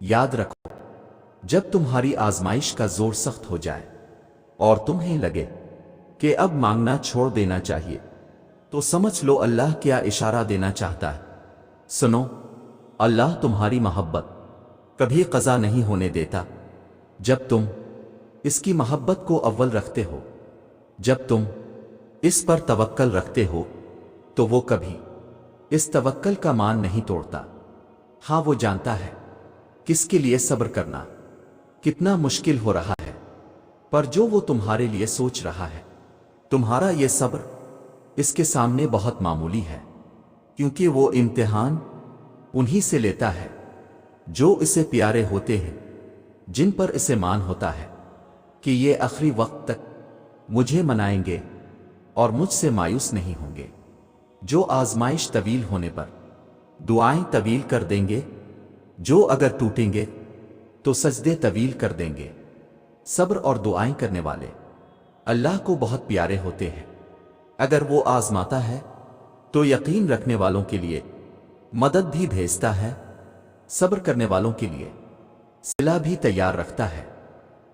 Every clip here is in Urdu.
یاد رکھو، جب تمہاری آزمائش کا زور سخت ہو جائے اور تمہیں لگے کہ اب مانگنا چھوڑ دینا چاہیے، تو سمجھ لو اللہ کیا اشارہ دینا چاہتا ہے۔ سنو، اللہ تمہاری محبت کبھی قضا نہیں ہونے دیتا۔ جب تم اس کی محبت کو اول رکھتے ہو، جب تم اس پر توکل رکھتے ہو، تو وہ کبھی اس توکل کا مان نہیں توڑتا۔ ہاں، وہ جانتا ہے کس کے لیے صبر کرنا کتنا مشکل ہو رہا ہے، پر جو وہ تمہارے لیے سوچ رہا ہے، تمہارا یہ صبر اس کے سامنے بہت معمولی ہے، کیونکہ وہ امتحان انہی سے لیتا ہے جو اسے پیارے ہوتے ہیں، جن پر اسے مان ہوتا ہے کہ یہ آخری وقت تک مجھے منائیں گے اور مجھ سے مایوس نہیں ہوں گے، جو آزمائش طویل ہونے پر دعائیں طویل کر دیں گے، جو اگر ٹوٹیں گے تو سجدے طویل کر دیں گے۔ صبر اور دعائیں کرنے والے اللہ کو بہت پیارے ہوتے ہیں۔ اگر وہ آزماتا ہے تو یقین رکھنے والوں کے لیے مدد بھی بھیجتا ہے، صبر کرنے والوں کے لیے صلہ بھی تیار رکھتا ہے۔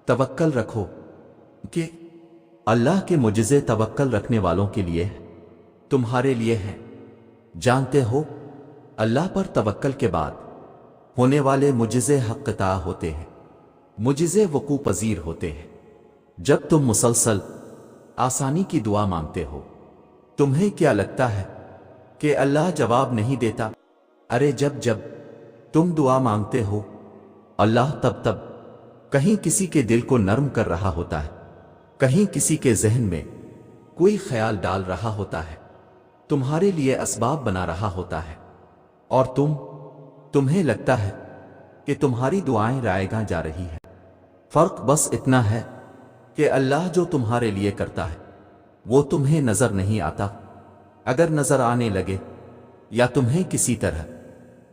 توکل رکھو کہ اللہ کے معجزے توکل رکھنے والوں کے لیے تمہارے لیے ہیں۔ جانتے ہو، اللہ پر توکل کے بعد ہونے والے معجزے حق قطع ہوتے ہیں، معجزے وقوع پذیر ہوتے ہیں۔ جب تم مسلسل آسانی کی دعا مانگتے ہو، تمہیں کیا لگتا ہے کہ اللہ جواب نہیں دیتا؟ ارے جب تم دعا مانگتے ہو، اللہ تب کہیں کسی کے دل کو نرم کر رہا ہوتا ہے، کہیں کسی کے ذہن میں کوئی خیال ڈال رہا ہوتا ہے، تمہارے لیے اسباب بنا رہا ہوتا ہے، اور تمہیں لگتا ہے کہ تمہاری دعائیں رائیگاں جا رہی ہیں۔ فرق بس اتنا ہے کہ اللہ جو تمہارے لیے کرتا ہے وہ تمہیں نظر نہیں آتا۔ اگر نظر آنے لگے یا تمہیں کسی طرح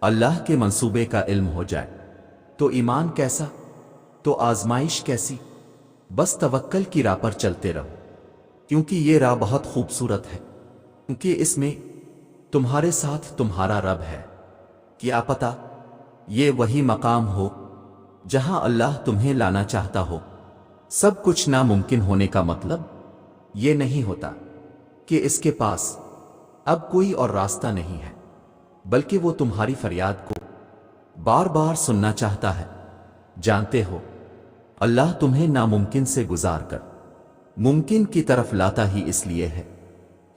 اللہ کے منصوبے کا علم ہو جائے تو ایمان کیسا، تو آزمائش کیسی؟ بس توکل کی راہ پر چلتے رہو، کیونکہ یہ راہ بہت خوبصورت ہے، کیونکہ اس میں تمہارے ساتھ تمہارا رب ہے۔ کیا پتہ یہ وہی مقام ہو جہاں اللہ تمہیں لانا چاہتا ہو۔ سب کچھ ناممکن ہونے کا مطلب یہ نہیں ہوتا کہ اس کے پاس اب کوئی اور راستہ نہیں ہے، بلکہ وہ تمہاری فریاد کو بار بار سننا چاہتا ہے۔ جانتے ہو، اللہ تمہیں ناممکن سے گزار کر ممکن کی طرف لاتا ہی اس لیے ہے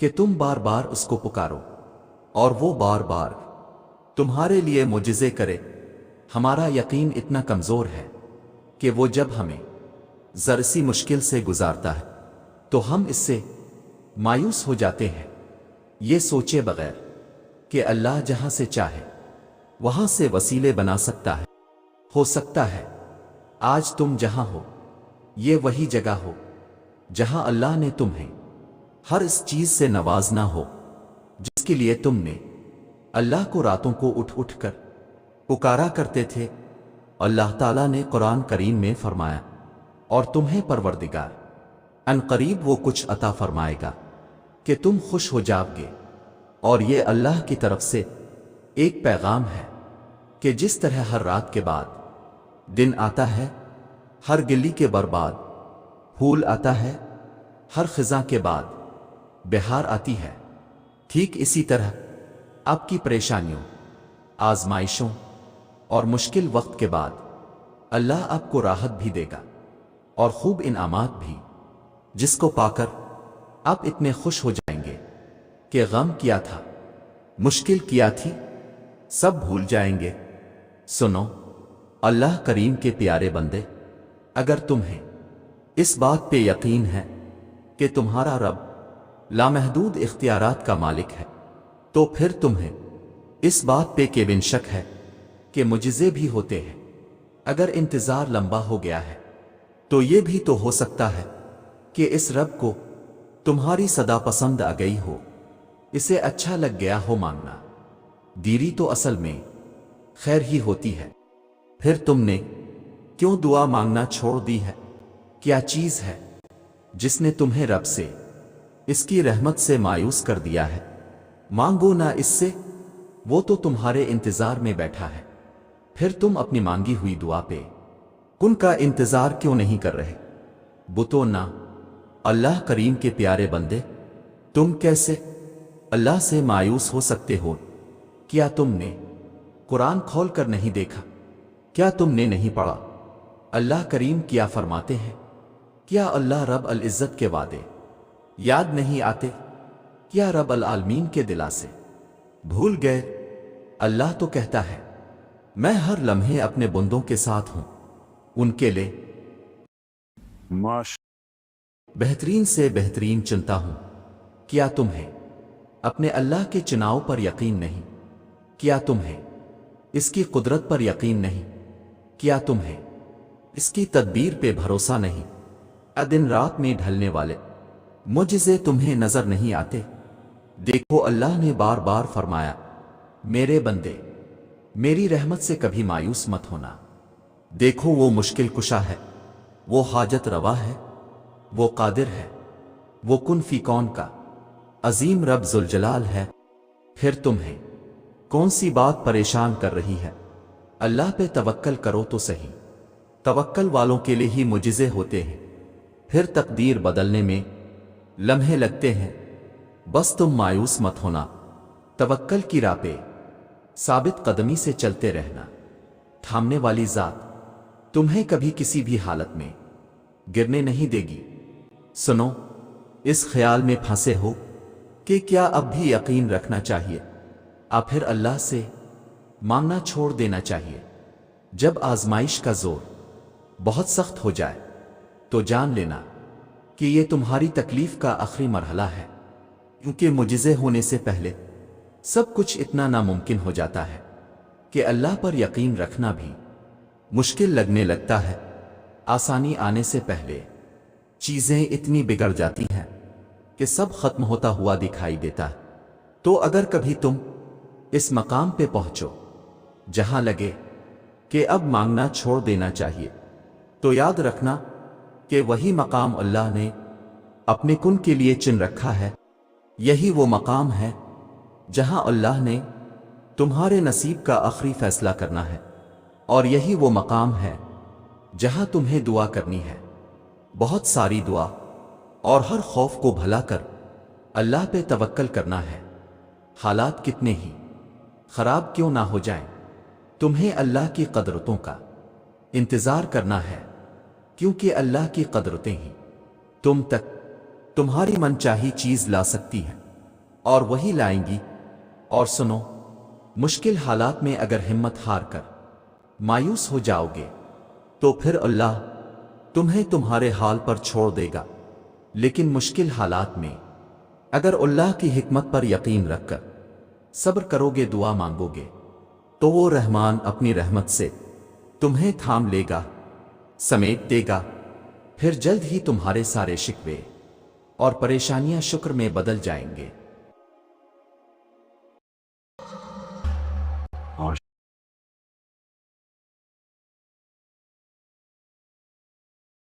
کہ تم بار بار اس کو پکارو اور وہ بار بار تمہارے لیے معجزے کرے۔ ہمارا یقین اتنا کمزور ہے کہ وہ جب ہمیں ذرا سی مشکل سے گزارتا ہے تو ہم اس سے مایوس ہو جاتے ہیں، یہ سوچے بغیر کہ اللہ جہاں سے چاہے وہاں سے وسیلے بنا سکتا ہے۔ ہو سکتا ہے آج تم جہاں ہو یہ وہی جگہ ہو جہاں اللہ نے تمہیں ہر اس چیز سے نوازنا ہو جس کے لیے تم نے اللہ کو راتوں کو اٹھ کر پکارا کرتے تھے۔ اللہ تعالیٰ نے قرآن کریم میں فرمایا، اور تمہیں پروردگار ان قریب وہ کچھ عطا فرمائے گا کہ تم خوش ہو جاؤ گے۔ اور یہ اللہ کی طرف سے ایک پیغام ہے کہ جس طرح ہر رات کے بعد دن آتا ہے، ہر گلی کے برباد پھول آتا ہے، ہر خزاں کے بعد بہار آتی ہے، ٹھیک اسی طرح آپ کی پریشانیوں، آزمائشوں اور مشکل وقت کے بعد اللہ آپ کو راحت بھی دے گا اور خوب انعامات بھی، جس کو پا کر آپ اتنے خوش ہو جائیں گے کہ غم کیا تھا، مشکل کیا تھی، سب بھول جائیں گے۔ سنو، اللہ کریم کے پیارے بندے، اگر تمہیں اس بات پہ یقین ہے کہ تمہارا رب لامحدود اختیارات کا مالک ہے، تو پھر تمہیں اس بات پہ کہ بن شک ہے کہ معجزے بھی ہوتے ہیں۔ اگر انتظار لمبا ہو گیا ہے تو یہ بھی تو ہو سکتا ہے کہ اس رب کو تمہاری صدا پسند آ گئی ہو، اسے اچھا لگ گیا ہو مانگنا۔ دیری تو اصل میں خیر ہی ہوتی ہے۔ پھر تم نے کیوں دعا مانگنا چھوڑ دی ہے؟ کیا چیز ہے جس نے تمہیں رب سے، اس کی رحمت سے مایوس کر دیا ہے؟ مانگو نہ اس سے، وہ تو تمہارے انتظار میں بیٹھا ہے۔ پھر تم اپنی مانگی ہوئی دعا پہ کن کا انتظار کیوں نہیں کر رہے؟ بتو نہ اللہ کریم کے پیارے بندے، تم کیسے اللہ سے مایوس ہو سکتے ہو؟ کیا تم نے قرآن کھول کر نہیں دیکھا؟ کیا تم نے نہیں پڑھا اللہ کریم کیا فرماتے ہیں؟ کیا اللہ رب العزت کے وعدے یاد نہیں آتے؟ کیا رب العالمین کے دلا سے بھول گئے؟ اللہ تو کہتا ہے میں ہر لمحے اپنے بندوں کے ساتھ ہوں، ان کے لیے بہترین سے بہترین چنتا ہوں۔ کیا تمہیں اپنے اللہ کے چناؤ پر یقین نہیں؟ کیا تمہیں اس کی قدرت پر یقین نہیں؟ کیا تمہیں اس کی تدبیر پہ بھروسہ نہیں؟ دن رات میں ڈھلنے والے معجزے تمہیں نظر نہیں آتے؟ دیکھو اللہ نے بار بار فرمایا میرے بندے میری رحمت سے کبھی مایوس مت ہونا۔ دیکھو وہ مشکل کشا ہے، وہ حاجت روا ہے، وہ قادر ہے، وہ کن فی کون کا عظیم رب ذوالجلال ہے۔ پھر تمہیں کون سی بات پریشان کر رہی ہے؟ اللہ پہ توکل کرو تو صحیح، توکل والوں کے لیے ہی معجزے ہوتے ہیں۔ پھر تقدیر بدلنے میں لمحے لگتے ہیں، بس تم مایوس مت ہونا، توکل کی راہ پہ ثابت قدمی سے چلتے رہنا۔ تھامنے والی ذات تمہیں کبھی کسی بھی حالت میں گرنے نہیں دے گی۔ سنو، اس خیال میں پھنسے ہو کہ کیا اب بھی یقین رکھنا چاہیے؟ پھر اللہ سے مانگنا چھوڑ دینا چاہیے۔ جب آزمائش کا زور بہت سخت ہو جائے تو جان لینا کہ یہ تمہاری تکلیف کا آخری مرحلہ ہے، کیونکہ معجزے ہونے سے پہلے سب کچھ اتنا ناممکن ہو جاتا ہے کہ اللہ پر یقین رکھنا بھی مشکل لگنے لگتا ہے۔ آسانی آنے سے پہلے چیزیں اتنی بگڑ جاتی ہیں کہ سب ختم ہوتا ہوا دکھائی دیتا ہے۔ تو اگر کبھی تم اس مقام پہ پہنچو جہاں لگے کہ اب مانگنا چھوڑ دینا چاہیے، تو یاد رکھنا کہ وہی مقام اللہ نے اپنے کن کے لیے چن رکھا ہے۔ یہی وہ مقام ہے جہاں اللہ نے تمہارے نصیب کا آخری فیصلہ کرنا ہے، اور یہی وہ مقام ہے جہاں تمہیں دعا کرنی ہے، بہت ساری دعا، اور ہر خوف کو بھلا کر اللہ پہ توکل کرنا ہے۔ حالات کتنے ہی خراب کیوں نہ ہو جائیں، تمہیں اللہ کی قدرتوں کا انتظار کرنا ہے، کیونکہ اللہ کی قدرتیں ہی تم تک تمہاری من چاہی چیز لا سکتی ہیں، اور وہی لائیں گی۔ اور سنو، مشکل حالات میں اگر ہمت ہار کر مایوس ہو جاؤ گے تو پھر اللہ تمہیں تمہارے حال پر چھوڑ دے گا، لیکن مشکل حالات میں اگر اللہ کی حکمت پر یقین رکھ کر صبر کرو گے، دعا مانگو گے، تو وہ رحمان اپنی رحمت سے تمہیں تھام لے گا، سمیٹ دے گا۔ پھر جلد ہی تمہارے سارے شکوے اور پریشانیاں شکر میں بدل جائیں گے۔